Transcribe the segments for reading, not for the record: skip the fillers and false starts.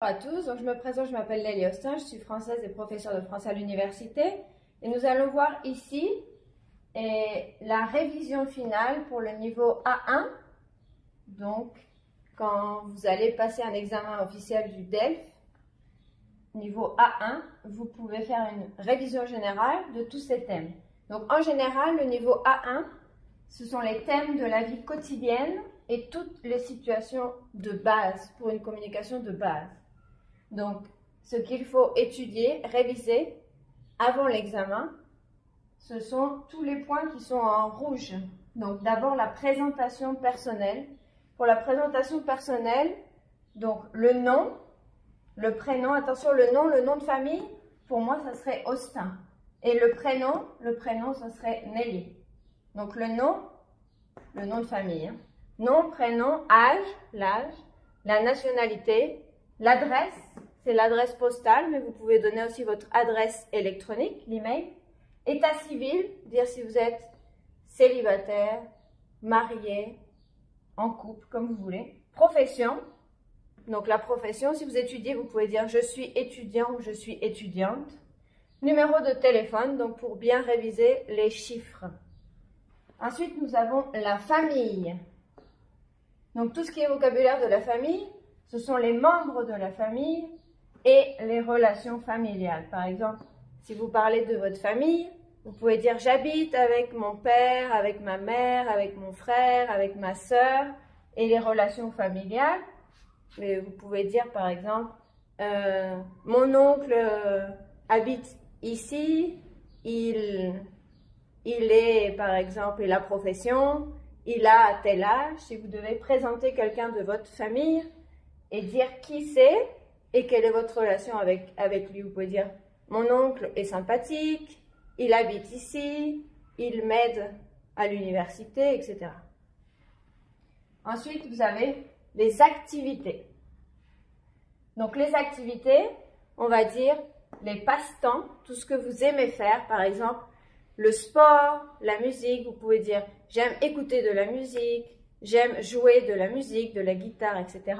Bonjour à tous, donc je me présente, je m'appelle Lélie Austin, je suis française et professeure de français à l'université et nous allons voir ici la révision finale pour le niveau A1. Donc quand vous allez passer un examen officiel du DELF, niveau A1, vous pouvez faire une révision générale de tous ces thèmes. Donc en général, le niveau A1, ce sont les thèmes de la vie quotidienne et toutes les situations de base pour une communication de base. Donc, ce qu'il faut étudier, réviser avant l'examen, ce sont tous les points qui sont en rouge. Donc, d'abord la présentation personnelle. Pour la présentation personnelle, donc le nom, le prénom, attention, le nom de famille, pour moi, ça serait Austin. Et le prénom, ça serait Nelly. Donc, le nom de famille. Hein. Nom, prénom, âge, l'âge, la nationalité, l'adresse, c'est l'adresse postale, mais vous pouvez donner aussi votre adresse électronique, l'email. État civil, dire si vous êtes célibataire, marié, en couple, comme vous voulez. Profession, donc la profession, si vous étudiez, vous pouvez dire je suis étudiant ou je suis étudiante. Numéro de téléphone, donc pour bien réviser les chiffres. Ensuite, nous avons la famille. Donc tout ce qui est vocabulaire de la famille, ce sont les membres de la famille et les relations familiales. Par exemple, si vous parlez de votre famille, vous pouvez dire j'habite avec mon père, avec ma mère, avec mon frère, avec ma sœur et les relations familiales. Mais vous pouvez dire par exemple mon oncle habite ici, il est par exemple la profession, il a tel âge. Si vous devez présenter quelqu'un de votre famille et dire qui c'est et quelle est votre relation avec lui. Vous pouvez dire mon oncle est sympathique, il habite ici, il m'aide à l'université, etc. Ensuite, vous avez les activités. Donc les activités, on va dire les passe-temps, tout ce que vous aimez faire, par exemple le sport, la musique. Vous pouvez dire j'aime écouter de la musique, j'aime jouer de la musique, de la guitare, etc.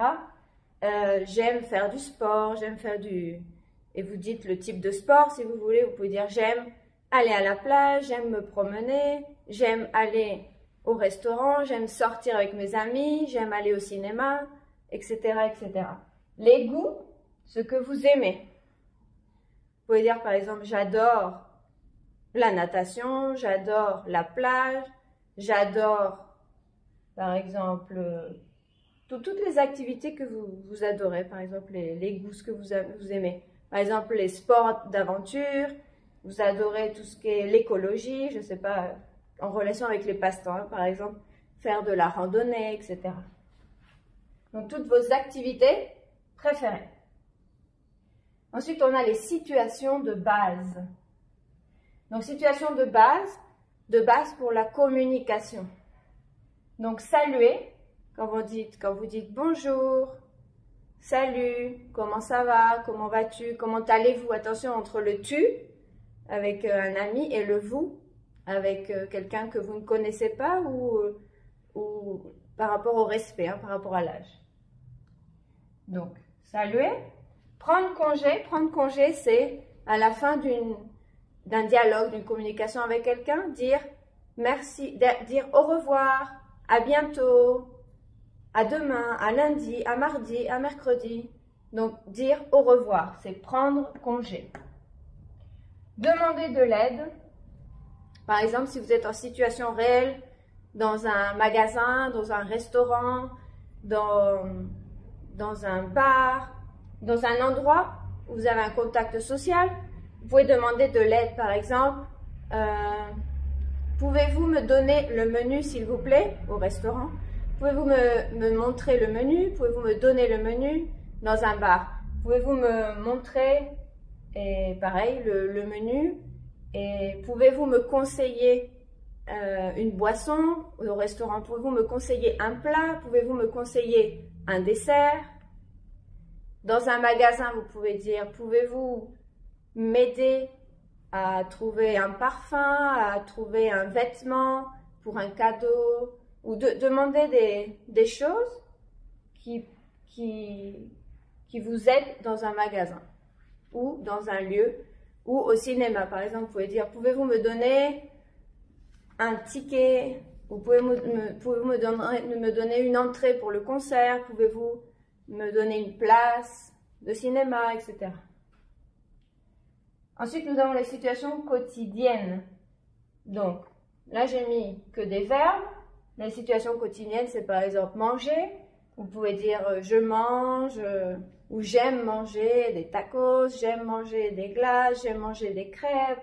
J'aime faire du sport, j'aime faire du... Et vous dites le type de sport si vous voulez. Vous pouvez dire j'aime aller à la plage, j'aime me promener, j'aime aller au restaurant, j'aime sortir avec mes amis, j'aime aller au cinéma, etc., etc. Les goûts, ce que vous aimez. Vous pouvez dire par exemple j'adore la natation, j'adore la plage, j'adore par exemple... toutes les activités que vous adorez, par exemple les goûts, ce que vous aimez. Par exemple, les sports d'aventure, vous adorez tout ce qui est l'écologie, je ne sais pas, en relation avec les passe-temps, hein, par exemple, faire de la randonnée, etc. Donc, toutes vos activités préférées. Ensuite, on a les situations de base. Donc, situations de base pour la communication. Donc, saluer. Quand vous dites bonjour, salut, comment ça va, comment vas-tu, comment allez-vous? Attention entre le tu avec un ami et le vous avec quelqu'un que vous ne connaissez pas ou par rapport au respect, hein, par rapport à l'âge. Donc, saluer. Prendre congé, c'est à la fin d'un dialogue, d'une communication avec quelqu'un, dire merci, dire au revoir, à bientôt, à demain, à lundi, à mardi, à mercredi. Donc, dire au revoir, c'est prendre congé. Demander de l'aide. Par exemple, si vous êtes en situation réelle, dans un magasin, dans un restaurant, dans un bar, dans un endroit où vous avez un contact social, vous pouvez demander de l'aide. Par exemple, pouvez-vous me donner le menu, s'il vous plaît, au restaurant? Pouvez-vous me montrer le menu? Pouvez-vous me donner le menu dans un bar? Pouvez-vous me montrer, et pareil, le menu? Et pouvez-vous me conseiller une boisson au restaurant? Pouvez-vous me conseiller un plat? Pouvez-vous me conseiller un dessert? Dans un magasin, vous pouvez dire, pouvez-vous m'aider à trouver un parfum, à trouver un vêtement pour un cadeau? Ou demander des choses qui qui vous aident dans un magasin ou dans un lieu ou au cinéma. Par exemple, vous pouvez dire, pouvez-vous me donner un ticket? Vous pouvez me donner une entrée pour le concert? Pouvez-vous me donner une place de cinéma, etc. Ensuite, nous avons les situations quotidiennes. Donc, là, j'ai mis que des verbes. Les situations quotidiennes, c'est par exemple manger. Vous pouvez dire je mange ou j'aime manger des tacos, j'aime manger des glaces, j'aime manger des crêpes.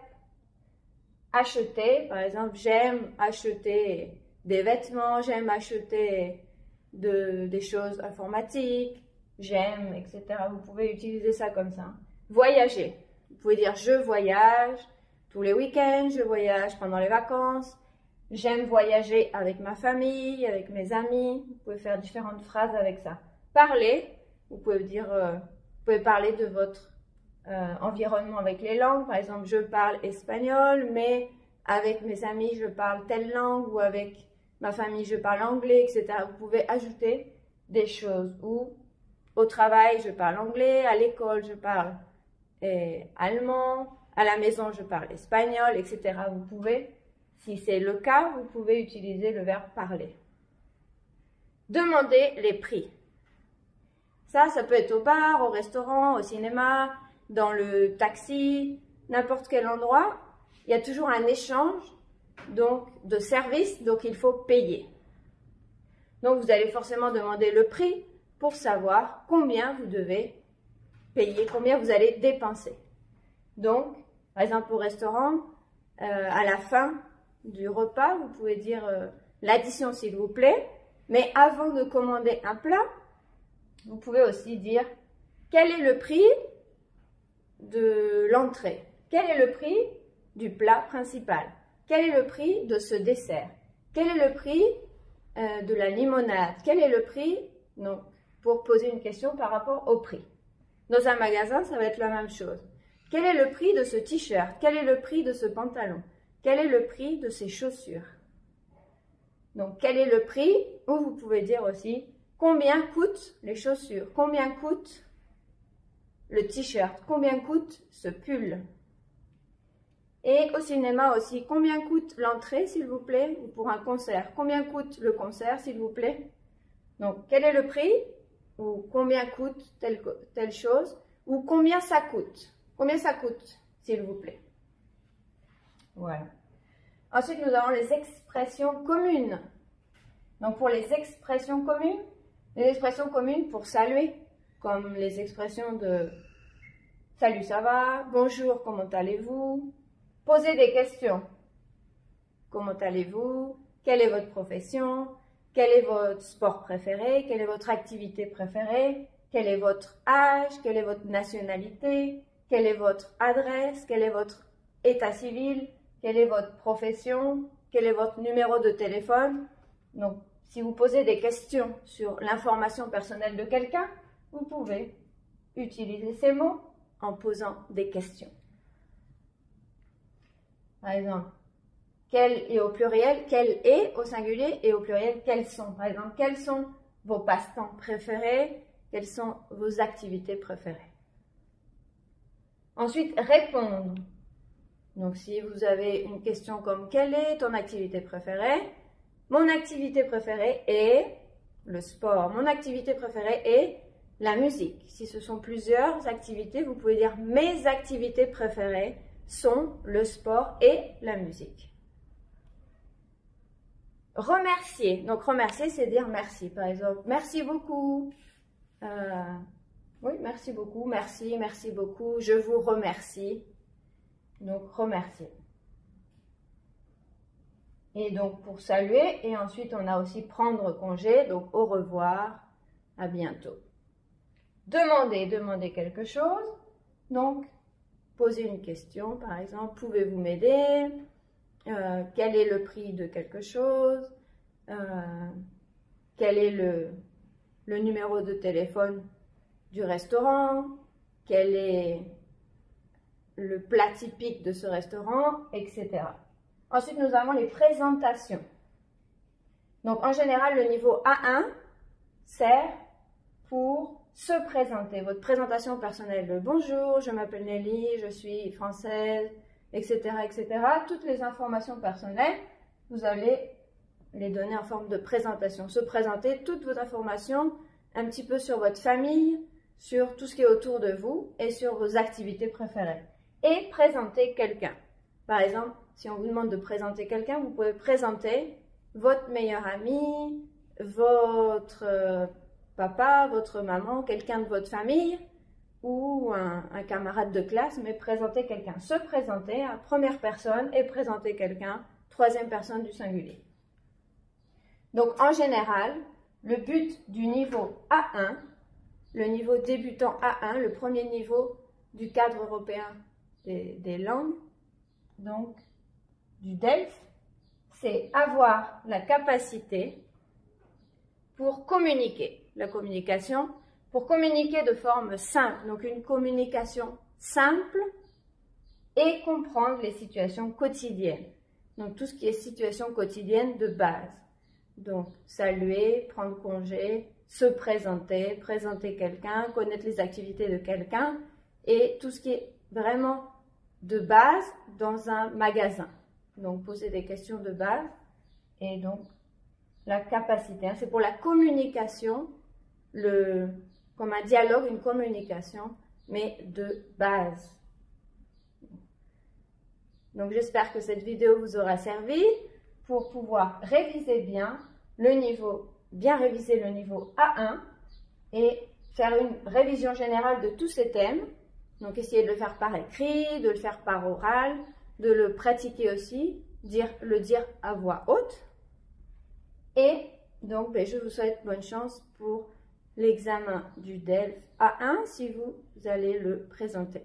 Acheter, par exemple, j'aime acheter des vêtements, j'aime acheter des choses informatiques, j'aime, etc. Vous pouvez utiliser ça comme ça. Voyager. Vous pouvez dire je voyage tous les week-ends, je voyage pendant les vacances. J'aime voyager avec ma famille, avec mes amis. Vous pouvez faire différentes phrases avec ça. Parler, vous pouvez dire, vous pouvez parler de votre environnement avec les langues. Par exemple, je parle espagnol, mais avec mes amis, je parle telle langue, ou avec ma famille, je parle anglais, etc. Vous pouvez ajouter des choses. Ou au travail, je parle anglais, à l'école, je parle allemand, à la maison, je parle espagnol, etc. Vous pouvez. Si c'est le cas, vous pouvez utiliser le verbe parler. Demandez les prix. Ça peut être au bar, au restaurant, au cinéma, dans le taxi, n'importe quel endroit. Il y a toujours un échange donc, de services, donc il faut payer. Donc vous allez forcément demander le prix pour savoir combien vous devez payer, combien vous allez dépenser. Donc, par exemple au restaurant, à la fin du repas, vous pouvez dire l'addition s'il vous plaît, mais avant de commander un plat, vous pouvez aussi dire quel est le prix de l'entrée, quel est le prix du plat principal, quel est le prix de ce dessert, quel est le prix de la limonade, quel est le prix, donc pour poser une question par rapport au prix. Dans un magasin, ça va être la même chose. Quel est le prix de ce t-shirt, quel est le prix de ce pantalon? Quel est le prix de ces chaussures? Donc, quel est le prix? Ou vous pouvez dire aussi, combien coûtent les chaussures? Combien coûte le t-shirt? Combien coûte ce pull? Et au cinéma aussi, combien coûte l'entrée, s'il vous plaît? Ou pour un concert, combien coûte le concert, s'il vous plaît? Donc, quel est le prix? Ou combien coûte telle chose? Ou combien ça coûte? Combien ça coûte, s'il vous plaît? Voilà. Ensuite, nous avons les expressions communes. Donc, pour les expressions communes pour saluer, comme les expressions de « Salut, ça va »,« Bonjour, comment allez-vous » Poser des questions. Comment allez-vous? Quelle est votre profession? Quel est votre sport préféré? Quelle est votre activité préférée? Quel est votre âge? Quelle est votre nationalité? Quelle est votre adresse? Quel est votre état civil? Quelle est votre profession? Quel est votre numéro de téléphone? Donc, si vous posez des questions sur l'information personnelle de quelqu'un, vous pouvez utiliser ces mots en posant des questions. Par exemple, quel est au pluriel, quel est au singulier et au pluriel, quels sont. Par exemple, quels sont vos passe-temps préférés? Quelles sont vos activités préférées? Ensuite, répondre. Donc, si vous avez une question comme « Quelle est ton activité préférée ?» Mon activité préférée est le sport. Mon activité préférée est la musique. Si ce sont plusieurs activités, vous pouvez dire « Mes activités préférées sont le sport et la musique. » Remercier. Donc, remercier, c'est dire merci. Par exemple, merci beaucoup. Oui, merci beaucoup. Merci, merci beaucoup. Je vous remercie. Donc, remercier. Et donc, pour saluer. Et ensuite, on a aussi prendre congé. Donc, au revoir. À bientôt. Demander quelque chose. Donc, poser une question. Par exemple, pouvez-vous m'aider? Quel est le prix de quelque chose? Quel est le numéro de téléphone du restaurant? Quel est le plat typique de ce restaurant, etc. Ensuite, nous avons les présentations. Donc, en général, le niveau A1 sert pour se présenter, votre présentation personnelle, le bonjour, je m'appelle Nelly, je suis française, etc., etc. Toutes les informations personnelles, vous allez les donner en forme de présentation. Se présenter toutes vos informations, un petit peu sur votre famille, sur tout ce qui est autour de vous et sur vos activités préférées. Et présenter quelqu'un. Par exemple, si on vous demande de présenter quelqu'un, vous pouvez présenter votre meilleur ami, votre papa, votre maman, quelqu'un de votre famille ou un camarade de classe, mais présenter quelqu'un. Se présenter à première personne et présenter quelqu'un, troisième personne du singulier. Donc en général, le but du niveau A1, le niveau débutant A1, le premier niveau du cadre européen des langues, donc du DELF, c'est avoir la capacité pour communiquer. La communication, pour communiquer de forme simple, donc une communication simple et comprendre les situations quotidiennes. Donc tout ce qui est situation quotidienne de base. Donc saluer, prendre congé, se présenter, présenter quelqu'un, connaître les activités de quelqu'un et tout ce qui est vraiment de base dans un magasin. Donc poser des questions de base et donc la capacité. C'est pour la communication, comme un dialogue, une communication, mais de base. Donc j'espère que cette vidéo vous aura servi pour pouvoir réviser bien bien réviser le niveau A1 et faire une révision générale de tous ces thèmes. Donc essayez de le faire par écrit, de le faire par oral, de le pratiquer aussi, le dire à voix haute. Et donc je vous souhaite bonne chance pour l'examen du DELF A1 si vous allez le présenter.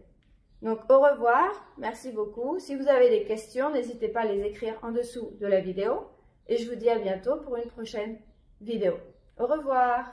Donc au revoir, merci beaucoup. Si vous avez des questions, n'hésitez pas à les écrire en dessous de la vidéo. Et je vous dis à bientôt pour une prochaine vidéo. Au revoir.